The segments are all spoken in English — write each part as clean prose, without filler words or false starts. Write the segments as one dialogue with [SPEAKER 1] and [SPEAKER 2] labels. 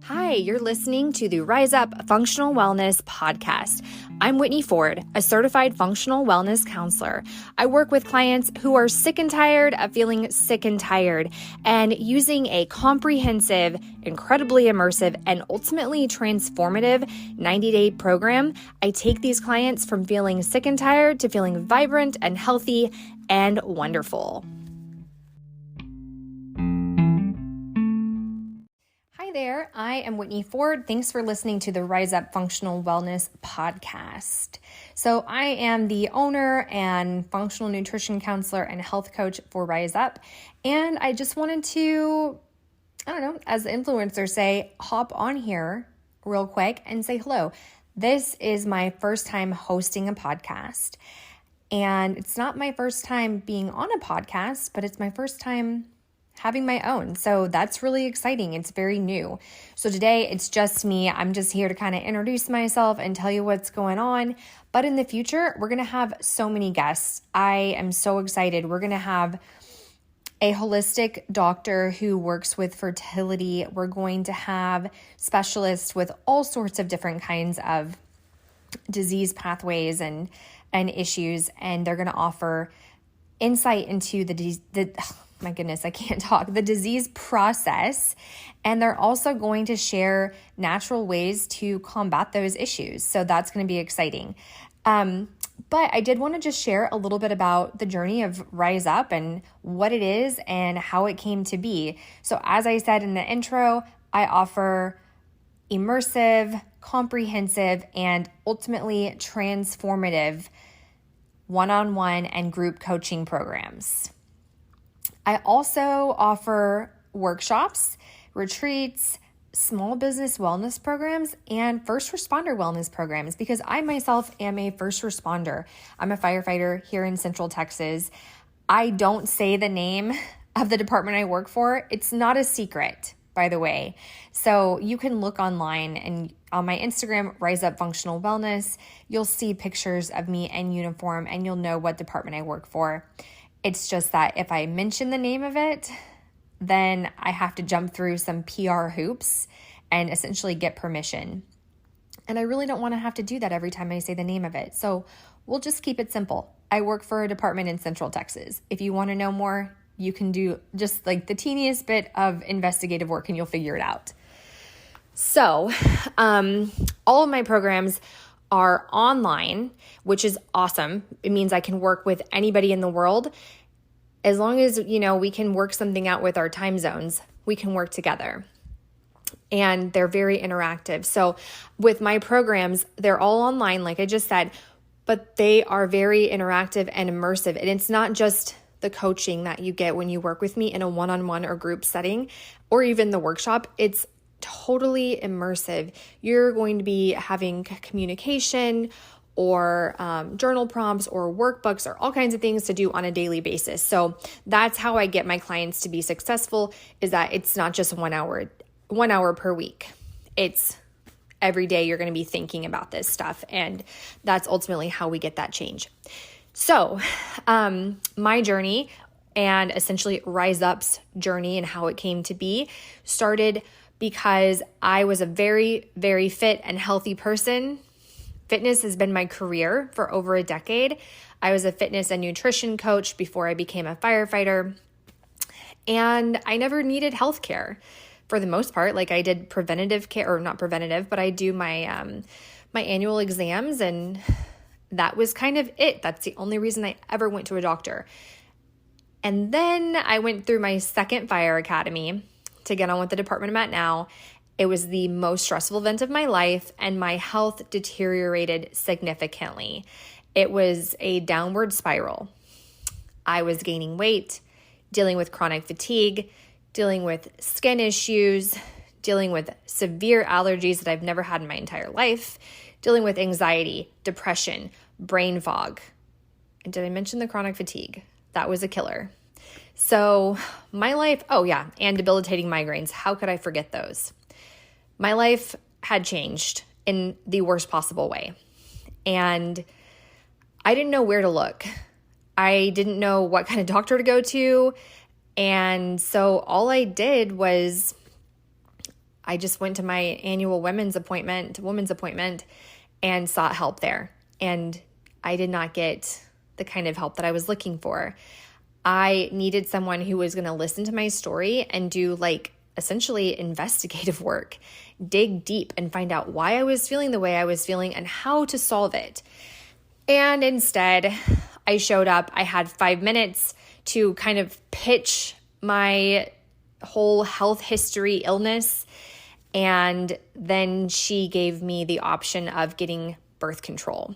[SPEAKER 1] Hi, you're listening to the Rise Up Functional Wellness Podcast. I'm Whitney Ford, a certified functional wellness counselor. I work with clients who are sick and tired of feeling sick and tired, and using a comprehensive, incredibly immersive, and ultimately transformative 90-day program, I take these clients from feeling sick and tired to feeling vibrant and healthy and wonderful. Hi there, I am Whitney Ford. Thanks for listening to the Rise Up Functional Wellness Podcast. So I am the owner and functional nutrition counselor and health coach for Rise Up. And I just wanted to, as the influencers say, hop on here real quick and say hello. This is my first time hosting a podcast. And it's not my first time being on a podcast, but it's my first time having my own. So that's really exciting. It's very new. So today it's just me. I'm just here to kind of introduce myself and tell you what's going on. But in the future, we're going to have so many guests. I am so excited. We're going to have a holistic doctor who works with fertility. We're going to have specialists with all sorts of different kinds of disease pathways and issues. And they're going to offer insight into the disease process. And they're also going to share natural ways to combat those issues. So that's going to be exciting. But I did want to just share a little bit about the journey of Rise Up and what it is and how it came to be. So as I said in the intro, I offer immersive, comprehensive, and ultimately transformative one-on-one and group coaching programs. I also offer workshops, retreats, small business wellness programs, and first responder wellness programs because I myself am a first responder. I'm a firefighter here in Central Texas. I don't say the name of the department I work for. It's not a secret, by the way. So you can look online and on my Instagram, Rise Up Functional Wellness, you'll see pictures of me in uniform and you'll know what department I work for. It's just that if I mention the name of it, then I have to jump through some PR hoops and essentially get permission. And I really don't want to have to do that every time I say the name of it. So we'll just keep it simple. I work for a department in Central Texas. If you want to know more, you can do just like the teeniest bit of investigative work and you'll figure it out. So all of my programs are online, which is awesome. It means I can work with anybody in the world. As long as, we can work something out with our time zones, we can work together. And they're very interactive. So with my programs, they're all online, like I just said, but they are very interactive and immersive. And it's not just the coaching that you get when you work with me in a one-on-one or group setting, or even the workshop. It's totally immersive. You're going to be having communication or journal prompts or workbooks or all kinds of things to do on a daily basis. So that's how I get my clients to be successful, is that it's not just 1 hour per week. It's every day you're going to be thinking about this stuff. And that's ultimately how we get that change. So my journey and essentially Rise Up's journey and how it came to be started because I was a very, very fit and healthy person. Fitness has been my career for over a decade. I was a fitness and nutrition coach before I became a firefighter. And I never needed health care for the most part. Like I did preventative care, or not preventative, but I do my my annual exams, and that was kind of it. That's the only reason I ever went to a doctor. And then I went through my second fire academy to get on with the department I'm at now. It was the most stressful event of my life, and my health deteriorated significantly. It was a downward spiral. I was gaining weight, dealing with chronic fatigue, dealing with skin issues, dealing with severe allergies that I've never had in my entire life, dealing with anxiety, depression, brain fog. And did I mention the chronic fatigue? That was a killer. So my life, and debilitating migraines. How could I forget those? My life had changed in the worst possible way. And I didn't know where to look. I didn't know what kind of doctor to go to. And so all I did was I just went to my annual women's appointment, and sought help there. And I did not get the kind of help that I was looking for. I needed someone who was going to listen to my story and do like essentially investigative work, dig deep and find out why I was feeling the way I was feeling and how to solve it. And instead, I showed up. I had 5 minutes to kind of pitch my whole health history illness. And then she gave me the option of getting birth control.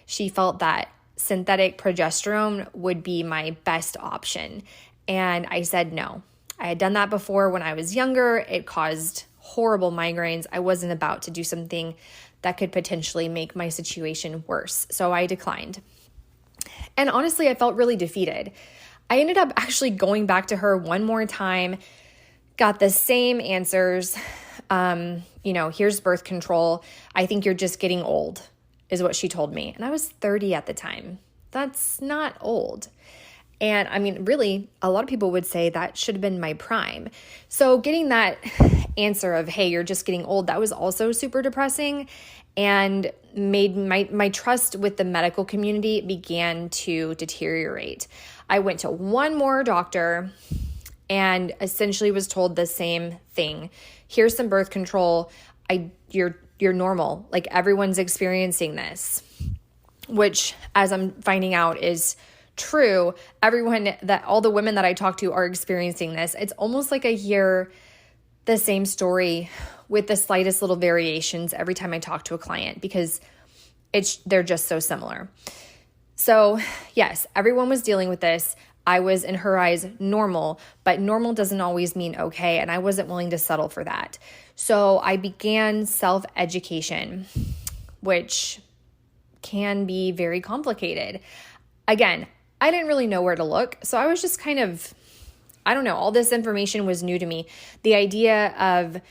[SPEAKER 1] She felt that synthetic progesterone would be my best option. And I said no. I had done that before when I was younger. It caused horrible migraines. I wasn't about to do something that could potentially make my situation worse. So I declined. And honestly, I felt really defeated. I ended up actually going back to her one more time, got the same answers. Here's birth control. I think you're just getting old, is what she told me. And I was 30 at the time. That's not old. And I mean, really, a lot of people would say that should have been my prime. So getting that answer of, hey, you're just getting old, that was also super depressing and made my trust with the medical community began to deteriorate. I went to one more doctor and essentially was told the same thing. Here's some birth control. You're normal. Like everyone's experiencing this, which as I'm finding out is true. All the women that I talk to are experiencing this. It's almost like I hear the same story with the slightest little variations every time I talk to a client because they're just so similar. So yes, everyone was dealing with this. I was, in her eyes, normal, but normal doesn't always mean okay, and I wasn't willing to settle for that. So I began self-education, which can be very complicated. Again, I didn't really know where to look, so I was just kind of, all this information was new to me. The idea of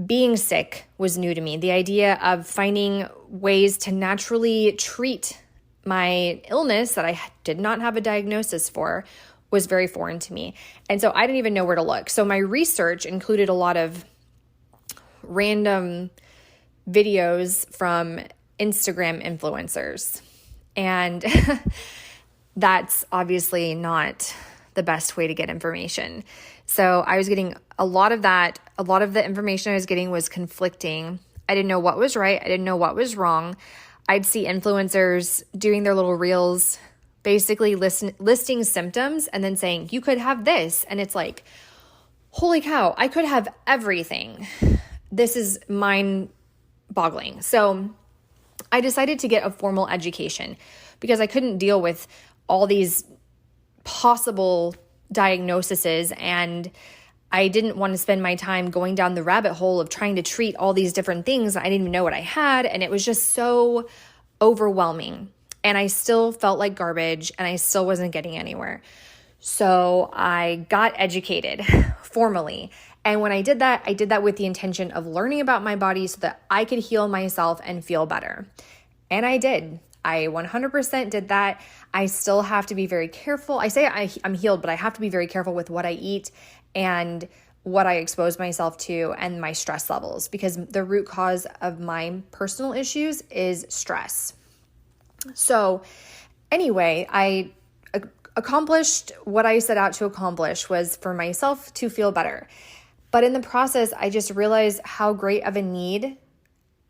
[SPEAKER 1] being sick was new to me. The idea of finding ways to naturally treat my illness that I did not have a diagnosis for was very foreign to me. And so I didn't even know where to look. So my research included a lot of random videos from Instagram influencers. And that's obviously not the best way to get information. So I was getting a lot of that. A lot of the information I was getting was conflicting. I didn't know what was right. I didn't know what was wrong. I'd see influencers doing their little reels, basically listing symptoms and then saying, you could have this. And it's like, holy cow, I could have everything. This is mind-boggling. So I decided to get a formal education because I couldn't deal with all these possible diagnoses, and I didn't want to spend my time going down the rabbit hole of trying to treat all these different things. I didn't even know what I had, and it was just so overwhelming. And I still felt like garbage, and I still wasn't getting anywhere. So I got educated formally. And when I did that with the intention of learning about my body so that I could heal myself and feel better. And I did. I 100% did that. I still have to be very careful. I say I'm healed, but I have to be very careful with what I eat and what I expose myself to and my stress levels, because the root cause of my personal issues is stress. So anyway, I accomplished what I set out to accomplish, was for myself to feel better. But in the process, I just realized how great of a need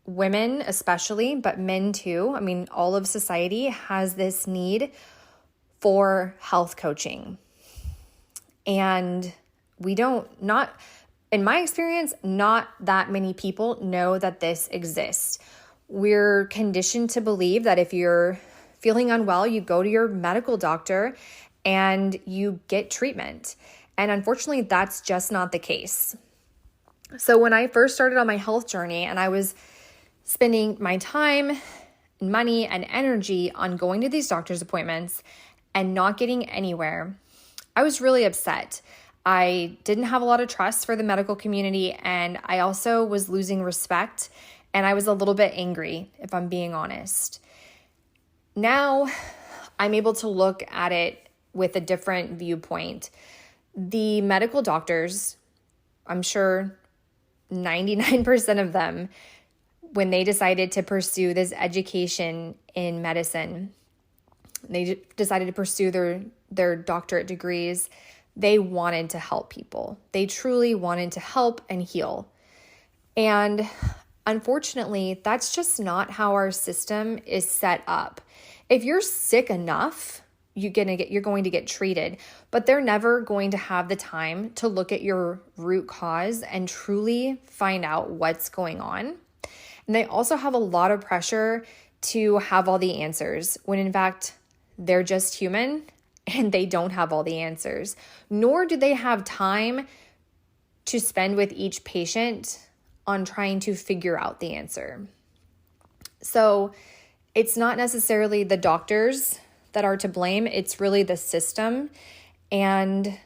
[SPEAKER 1] women especially, but men too, I mean, all of society has this need for health coaching. And in my experience, not that many people know that this exists. We're conditioned to believe that if you're feeling unwell, you go to your medical doctor and you get treatment. And unfortunately, that's just not the case. So when I first started on my health journey and I was spending my time, money, and energy on going to these doctor's appointments and not getting anywhere, I was really upset. I didn't have a lot of trust for the medical community, and I also was losing respect, and I was a little bit angry, if I'm being honest. Now, I'm able to look at it with a different viewpoint. The medical doctors, I'm sure 99% of them, when they decided to pursue this education in medicine, they decided to pursue their doctorate degrees, they wanted to help people. They truly wanted to help and heal. And unfortunately, that's just not how our system is set up. If you're sick enough, you're going to get treated, but they're never going to have the time to look at your root cause and truly find out what's going on. And they also have a lot of pressure to have all the answers, when in fact, they're just human and they don't have all the answers, nor do they have time to spend with each patient on trying to figure out the answer. So it's not necessarily the doctors that are to blame. It's really the system, and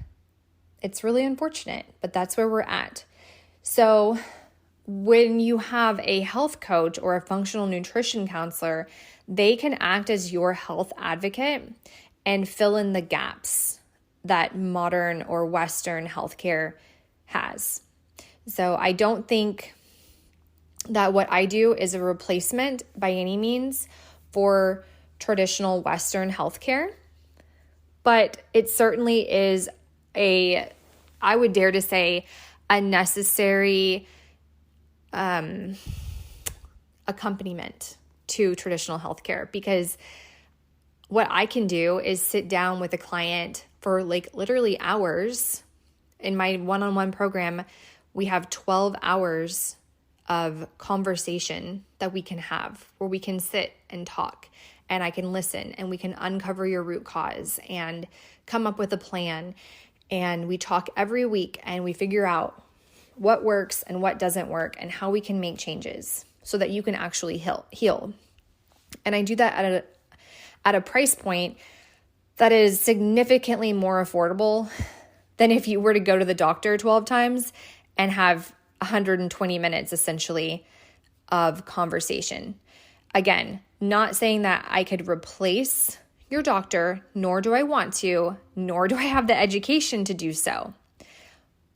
[SPEAKER 1] it's really unfortunate, but that's where we're at. So when you have a health coach or a functional nutrition counselor, they can act as your health advocate and fill in the gaps that modern or Western healthcare has. So I don't think that what I do is a replacement by any means for traditional Western healthcare, but it certainly is I would dare to say, a necessary accompaniment to traditional healthcare, because what I can do is sit down with a client for literally hours. In my one-on-one program, we have 12 hours of conversation that we can have, where we can sit and talk, and I can listen, and we can uncover your root cause and come up with a plan. And we talk every week, and we figure out what works and what doesn't work, and how we can make changes so that you can actually heal. And I do that at a price point that is significantly more affordable than if you were to go to the doctor 12 times and have 120 minutes essentially of conversation. Again, not saying that I could replace your doctor, nor do I want to, nor do I have the education to do so.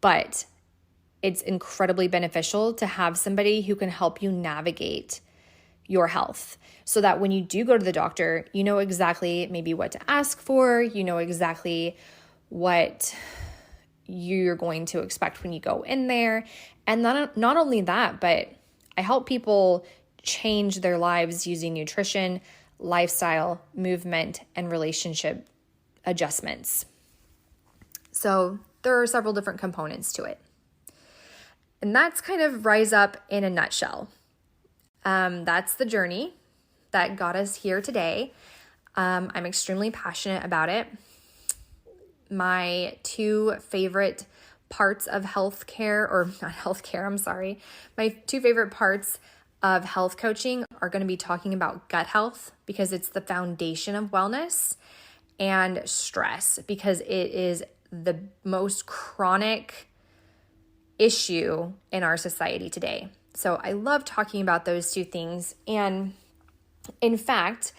[SPEAKER 1] But it's incredibly beneficial to have somebody who can help you navigate your health, so that when you do go to the doctor, you know exactly maybe what to ask for, you know exactly what you're going to expect when you go in there. And not only that, but I help people change their lives using nutrition, lifestyle, movement, and relationship adjustments. So there are several different components to it. And that's kind of Rise Up in a nutshell. That's the journey that got us here today. I'm extremely passionate about it. My two favorite parts of healthcare, or not healthcare, I'm sorry. My two favorite parts of health coaching are going to be talking about gut health, because it's the foundation of wellness, and stress, because it is the most chronic issue in our society today. So I love talking about those two things. And in fact,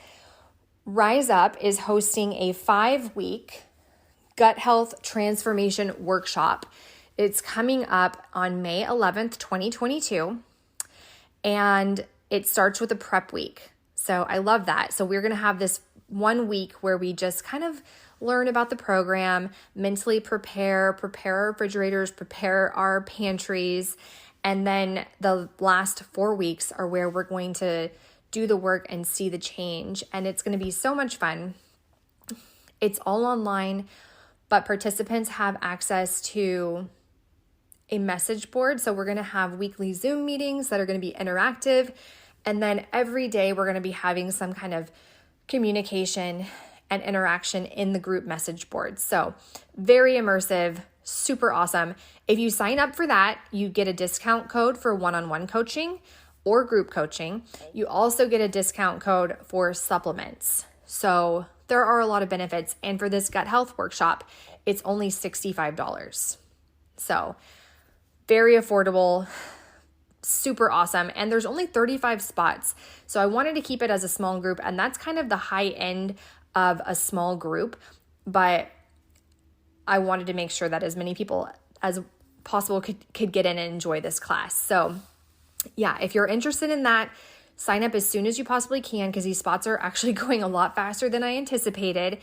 [SPEAKER 1] Rise Up is hosting a 5-week gut health transformation workshop. It's coming up on May 11th, 2022. And it starts with a prep week. So I love that. So we're going to have this 1 week where we just kind of learn about the program, mentally prepare our refrigerators, prepare our pantries. And then the last 4 weeks are where we're going to do the work and see the change. And it's going to be so much fun. It's all online, but participants have access to a message board. So we're going to have weekly Zoom meetings that are going to be interactive. And then every day we're going to be having some kind of communication and interaction in the group message board. So very immersive, super awesome. If you sign up for that, you get a discount code for one-on-one coaching or group coaching. You also get a discount code for supplements. So there are a lot of benefits. And for this gut health workshop, it's only $65. So very affordable, super awesome. And there's only 35 spots. So I wanted to keep it as a small group, and that's kind of the high end of a small group. But I wanted to make sure that as many people as possible could get in and enjoy this class. So yeah, if you're interested in that, sign up as soon as you possibly can, because these spots are actually going a lot faster than I anticipated.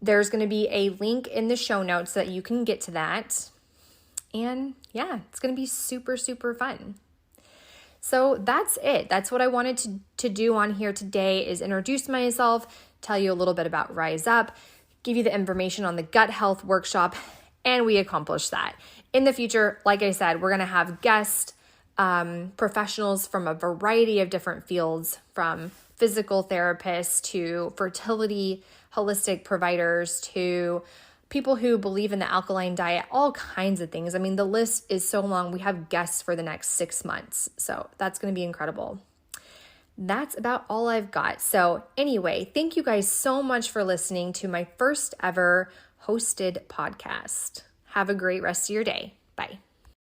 [SPEAKER 1] There's going to be a link in the show notes so that you can get to that. And yeah, it's going to be super, super fun. So that's it. That's what I wanted to do on here today, is introduce myself, tell you a little bit about Rise Up, give you the information on the gut health workshop, and we accomplished that. In the future, like I said, we're going to have guest professionals from a variety of different fields, from physical therapists to fertility, holistic providers to people who believe in the alkaline diet, all kinds of things. I mean, the list is so long. We have guests for the next 6 months. So that's going to be incredible. That's about all I've got. So anyway, thank you guys so much for listening to my first ever hosted podcast. Have a great rest of your day.